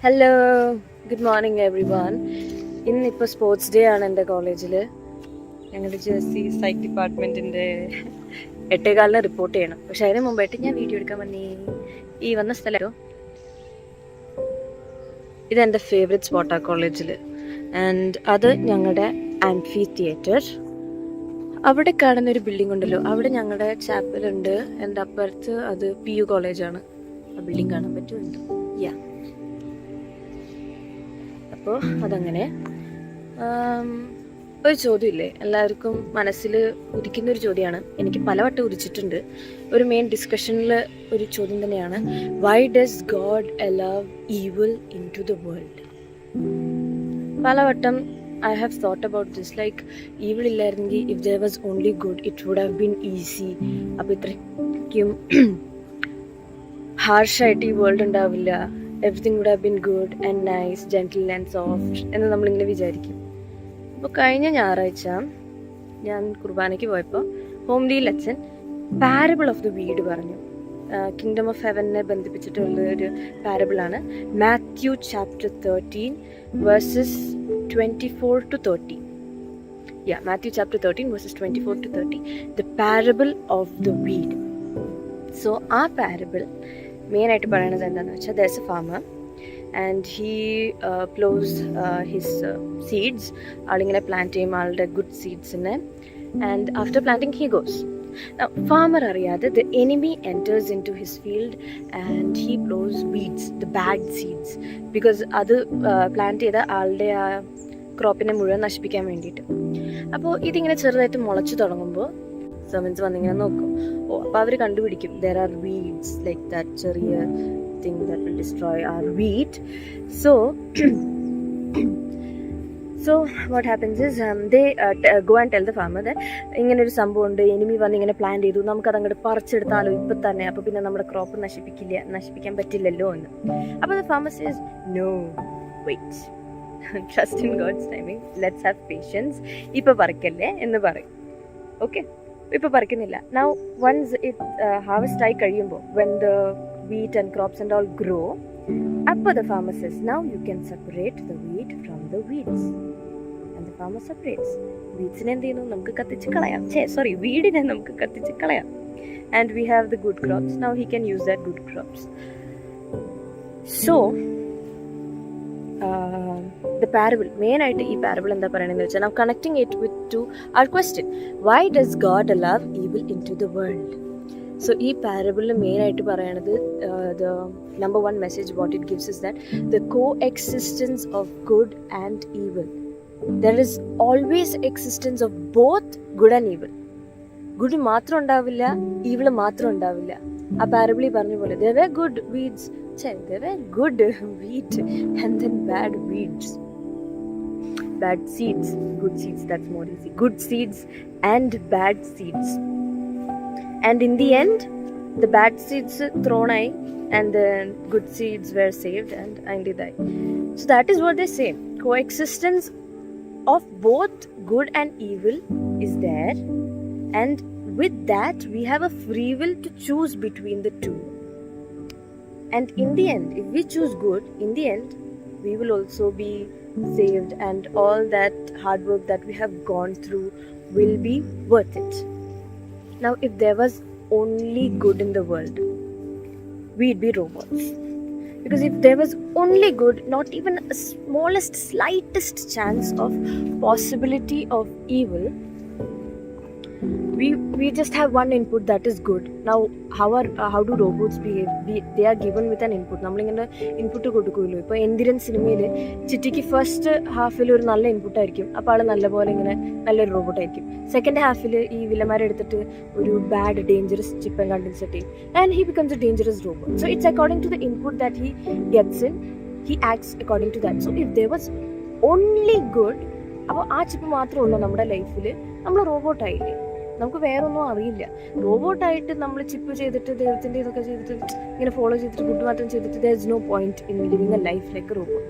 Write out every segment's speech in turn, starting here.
Hello, good morning every one. ഇന്നിപ്പോൾ sports day ആണ് എൻ്റെ കോളേജിൽ. ഞങ്ങളുടെ ജേഴ്സി സൈക്ക് ഡിപ്പാർട്ട്മെൻറ്റിൻ്റെ 8:15 റിപ്പോർട്ട് ചെയ്യണം. പക്ഷെ അതിന് മുമ്പായിട്ട് ഞാൻ വീഡിയോ എടുക്കാൻ വന്ന സ്ഥലമോ ഇതെൻ്റെ ഫേവറേറ്റ് സ്പോട്ടാണ് കോളേജിൽ. ആൻഡ് അത് ഞങ്ങളുടെ ആംഫി തിയേറ്റർ. അവിടെ കാണുന്നൊരു ബിൽഡിംഗ് ഉണ്ടല്ലോ, അവിടെ ഞങ്ങളുടെ ചാപ്പലുണ്ട്. എൻ്റെ അപ്പുറത്ത് അത് PU കോളേജാണ്. ആ ബിൽഡിംഗ് കാണാൻ പറ്റുന്നുണ്ട്. അപ്പോൾ അതങ്ങനെ ഒരു ചോദ്യമില്ലേ, എല്ലാവർക്കും മനസ്സിൽ ഉദിക്കുന്നൊരു ചോദ്യമാണ്. എനിക്ക് പലവട്ടം ഉദിച്ചിട്ടുണ്ട്. ഒരു മെയിൻ ഡിസ്കഷനിൽ ഒരു ചോദ്യം തന്നെയാണ്, why does God allow evil into the world? പലവട്ടം I have thought about this, like evil ഇല്ലായിരുന്നെങ്കിൽ, if there was only good it would have been easy. അപ്പോൾ ഇത്രയ്ക്കും ഹാർഷായിട്ട് ഈ വേൾഡ് ഉണ്ടാവില്ല. Everything would have been good and nice, gentle and soft എന്ന് നമ്മളിങ്ങനെ വിചാരിക്കും. അപ്പോൾ കഴിഞ്ഞ ഞായറാഴ്ച ഞാൻ കുർബാനയ്ക്ക് പോയപ്പോൾ ഹോംലിയിൽ അച്ഛൻ പാരബിൾ ഓഫ് ദ വീഡ് പറഞ്ഞു. കിങ്ഡം ഓഫ് ഹെവനെ ബന്ധിപ്പിച്ചിട്ടുള്ള ഒരു പാരബിളാണ്. Matthew chapter 13 verses 24 to 30. Matthew chapter 13 verses 24 to 30, the parable of the weed. So our parable main ആയിട്ട് പറയുന്നത് എന്താണെന്ന് വെച്ചാൽ, there's a farmer and he plows his seeds. ആളിങ്ങനെ പ്ലാന്റ് ചെയ്യും ആളുടെ good സീഡ്സിനെ. and after planting he goes. Now farmer അറിയാതെ the enemy enters into his field and he plows weeds, the bad seeds, because അത് plant ചെയ്ത ആളുടെ ആ ക്രോപ്പിനെ മുഴുവൻ നശിപ്പിക്കാൻ വേണ്ടിയിട്ട്. അപ്പോൾ ഇതിങ്ങനെ ചെറുതായിട്ട് മുളച്ചു തുടങ്ങുമ്പോൾ സെർവൻസ് വന്നിങ്ങനെ നോക്കും. അപ്പോൾ അവർ കണ്ടുപിടിക്കും there are weeds like that, ചെറിയ thing that will destroy our wheat. So what happens is they go and tell the farmer that ഇങ്ങനെ ഒരു സംഭവം ഉണ്ട്, എനിമി വന്ന് ഇങ്ങനെ പ്ലാൻ ചെയ്തു, നമുക്കത് അങ്ങോട്ട് പറിച്ചെടുത്താലോ ഇപ്പം തന്നെ, അപ്പോൾ പിന്നെ നമ്മുടെ ക്രോപ്പ് നശിപ്പിക്കാൻ പറ്റില്ലല്ലോ എന്ന്. അപ്പോൾ the farmer says, no, wait, trust in God's timing, let's have patience, ഇപ്പോൾ പറിക്കല്ലേ എന്ന് പറയും. ഓക്കെ, ഇപ്പോൾ പറിക്കുന്നില്ല. Now once it harvest ആയി കഴിയുമ്പോൾ, when the wheat and crops and all grow, അപ്പോൾ the farmer says, now you can separate the wheat from the weeds. And the farmer separates. വീഡ്സിനെ എന്ത് ചെയ്യുന്നു, നമുക്ക് കത്തിച്ച് കളയാം. വീടിനെ നമുക്ക് കത്തിച്ച് കളയാം. And we have the good crops. Now he can use that good crops. So the parable, main ആയിട്ട് ഈ പാരബിൾ എന്താ പറയണെന്ന് വെച്ചാൽ, now connecting it to our question, why does God allow evil into the world? So ഈ പാരബിളിൽ main ആയിട്ട് പറയണത്, the number one message what it gives is that the coexistence of good and evil. There is always existence of both good and evil. Good മാത്രം ഉണ്ടാവില്ല, evil മാത്രം ഉണ്ടാവില്ല. ആ പാരബിളിൽ പറഞ്ഞ പോലെ there were good weeds, there were good wheat and then bad weeds, bad seeds, good seeds, that's more easy, good seeds and bad seeds. And in the end the bad seeds thrown away and the good seeds were saved and ain't die. So that is what they say, coexistence of both good and evil is there, and with that we have a free will to choose between the two. And in the end, if we choose good, in the end we will also be saved, and all that hard work that we have gone through will be worth it. Now if there was only good in the world, we'd be robots. Because if there was only good, not even a smallest, slightest chance of possibility of evil, we just have one input that is good. Now how do robots behave? They are given with an input. നമ്മളിങ്ങനെ input കൊടുക്കുമല്ലോ. ഇപ്പോൾ എന്തിരൻ സിനിമയിൽ ചിറ്റിക്ക് first ഹാഫിൽ ഒരു നല്ല input ആയിരിക്കും, അപ്പോൾ ആൾ നല്ലപോലെ ഇങ്ങനെ നല്ലൊരു റോബോട്ട് ആയിരിക്കും. സെക്കൻഡ് ഹാഫിൽ ഈ വില്ലന്മാരെടുത്തിട്ട് ഒരു ബാഡ് ഡേഞ്ചറസ് ചിപ്പൻ കണ്ടൻസെറ്റ് ചെയ്യും, and he becomes a dangerous robot. So it's according to the input that he gets in, he acts according to that. So if there was only good, അപ്പോൾ ആ chip മാത്രമേ ഉള്ളൂ നമ്മുടെ ലൈഫിൽ, നമ്മൾ റോബോട്ടായില്ലേ, നമുക്ക് വേറൊന്നും അറിയില്ല. റോബോട്ടായിട്ട് നമ്മൾ ചിപ്പ് ചെയ്തിട്ട് ദൈവത്തിൻ്റെ ഇതൊക്കെ ചെയ്തിട്ട് ഇങ്ങനെ ഫോളോ ചെയ്തിട്ട് ഗുഡ് മാത്രം ചെയ്തിട്ട് there is no point in living a life like a robot.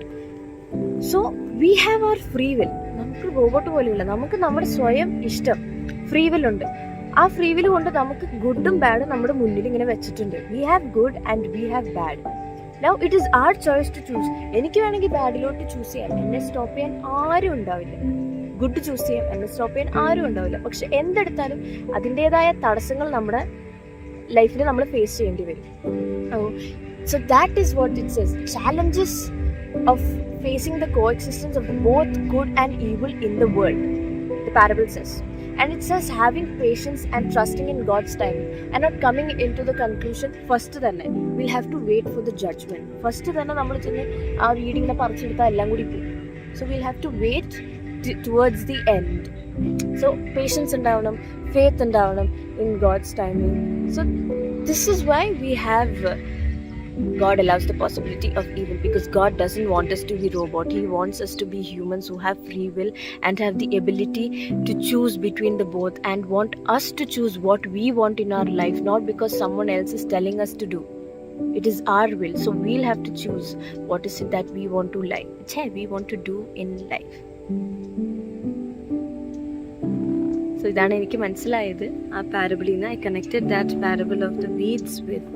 So we have our free will. നമുക്ക് റോബോട്ട് പോലെയില്ല, നമുക്ക് നമ്മുടെ സ്വയം ഇഷ്ടം ഫ്രീ വിൽ ഉണ്ട്. ആ ഫ്രീ വിൽ കൊണ്ട് നമുക്ക് ഗുഡും ബാഡും നമ്മുടെ മുന്നിൽ ഇങ്ങനെ വെച്ചിട്ടുണ്ട്. We have good and we have bad. Now it is our choice to choose. എനിക്ക് വേണമെങ്കിൽ ബാഡിലോട്ട് ചൂസ് ചെയ്യാം, എന്നെ സ്റ്റോപ്പ് ചെയ്യാൻ ആരും ഉണ്ടാവില്ല. ഗുഡ് ചൂസ് ചെയ്യാം, എന്നെ സ്റ്റോപ്പ് ചെയ്യാൻ ആരും ഉണ്ടാവില്ല. പക്ഷെ എന്തെടുത്താലും അതിൻ്റെതായ തടസ്സങ്ങൾ നമ്മുടെ ലൈഫിൽ നമ്മൾ ഫേസ് ചെയ്യേണ്ടി വരും. So that is what it says. Challenges of facing the coexistence of both good and evil in the world, the parable says. And it says having patience and trusting in God's timing and not coming into the conclusion first തന്നെ. We'll have to wait for the judgment. First തന്നെ നമ്മൾ ചെന്ന് ആ റീഡിങ്ങിനെ പറിച്ചെടുത്താൽ എല്ലാം കൂടി പോകും. So we'll have to wait towards the end. So patience ഉണ്ടാവണം, faith ഉണ്ടാവണം in God's timing. So this is why we have God allows the possibility of evil, because God doesn't want us to be robot. He wants us to be humans who have free will and have the ability to choose between the both, and want us to choose what we want in our life, not because someone else is telling us to do. It is our will, so we'll have to choose what is it that we want to do in life. So ഇതാണ് എനിക്ക് മനസ്സിലായത് ആ പാരബിളിൽ നിന്ന്. I connected that parable of the weeds with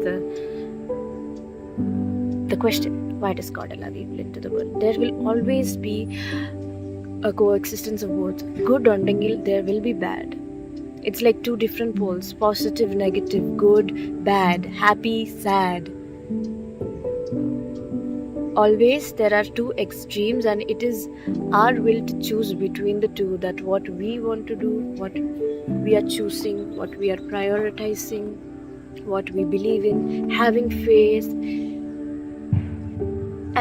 the question, why does God allow evil into the world? There will always be a coexistence of both. Good undengil, there will be bad. It's like two different poles, positive, negative, good, bad, happy, sad. Always there are two extremes, and it is our will to choose between the two, that what we want to do, what we are choosing, what we are prioritizing, what we believe in, having faith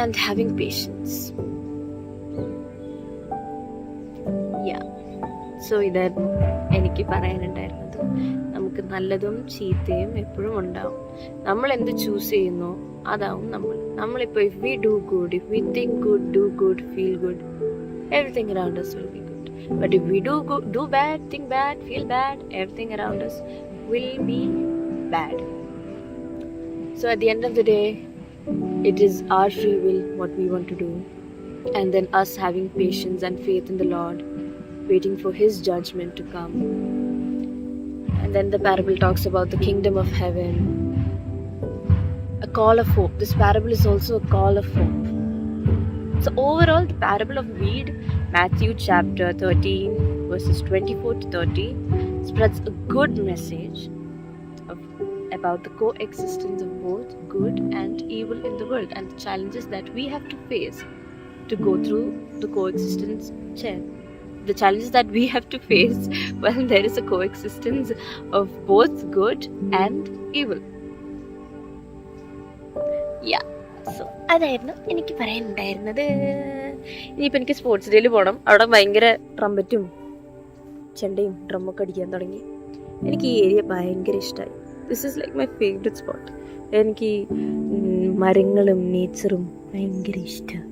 and having patience. Yeah. So ഇതായിരുന്നു എനിക്ക് പറയാനുണ്ടായിരുന്നത്. നമുക്ക് നല്ലതും ചീത്തയും എപ്പോഴും ഉണ്ടാവും. നമ്മൾ എന്ത് choose ചെയ്യുന്നു അതാവും നമ്മളിപ്പോൾ if we do good, if we think good, do good, feel good, everything around us will be good. But if we do bad, think bad, feel bad, everything around us will be bad. So at the end of the day, it is our free will what we want to do, and then us having patience and faith in the Lord, waiting for His judgment to come. And then the parable talks about the kingdom of heaven, a call of hope. This parable is also a call of hope. So overall, the parable of weed, Matthew chapter 13 verses 24 to 30, spreads a good message about the coexistence of both good and evil in the world, and the challenges that we have to face to go through the coexistence. The challenges that we have to face when there is a coexistence of both good and evil. Yeah. So അതായിരുന്നു എനിക്ക് പറയാനുണ്ടായിരുന്നത്. ഇനിയിപ്പോൾ എനിക്ക് sports ഡേയിൽ പോകണം. അവിടെ ഭയങ്കര ട്രംപറ്റും ചെണ്ടയും ഡ്രമ്മൊക്കെ അടിക്കാൻ തുടങ്ങി. എനിക്ക് ഈ ഏരിയ ഭയങ്കര ഇഷ്ടമായി. This is like my favourite spot. എനിക്ക് മരങ്ങളും നേച്ചറും ഭയങ്കര ഇഷ്ടമാണ്.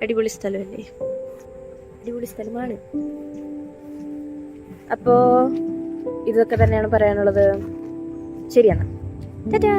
അടിപൊളി സ്ഥലമല്ലേ? അടിപൊളി സ്ഥലമാണ്. അപ്പോൾ ഇതൊക്കെ തന്നെയാണ് പറയാനുള്ളത്. ശരിയാണ്. ടാറ്റാ.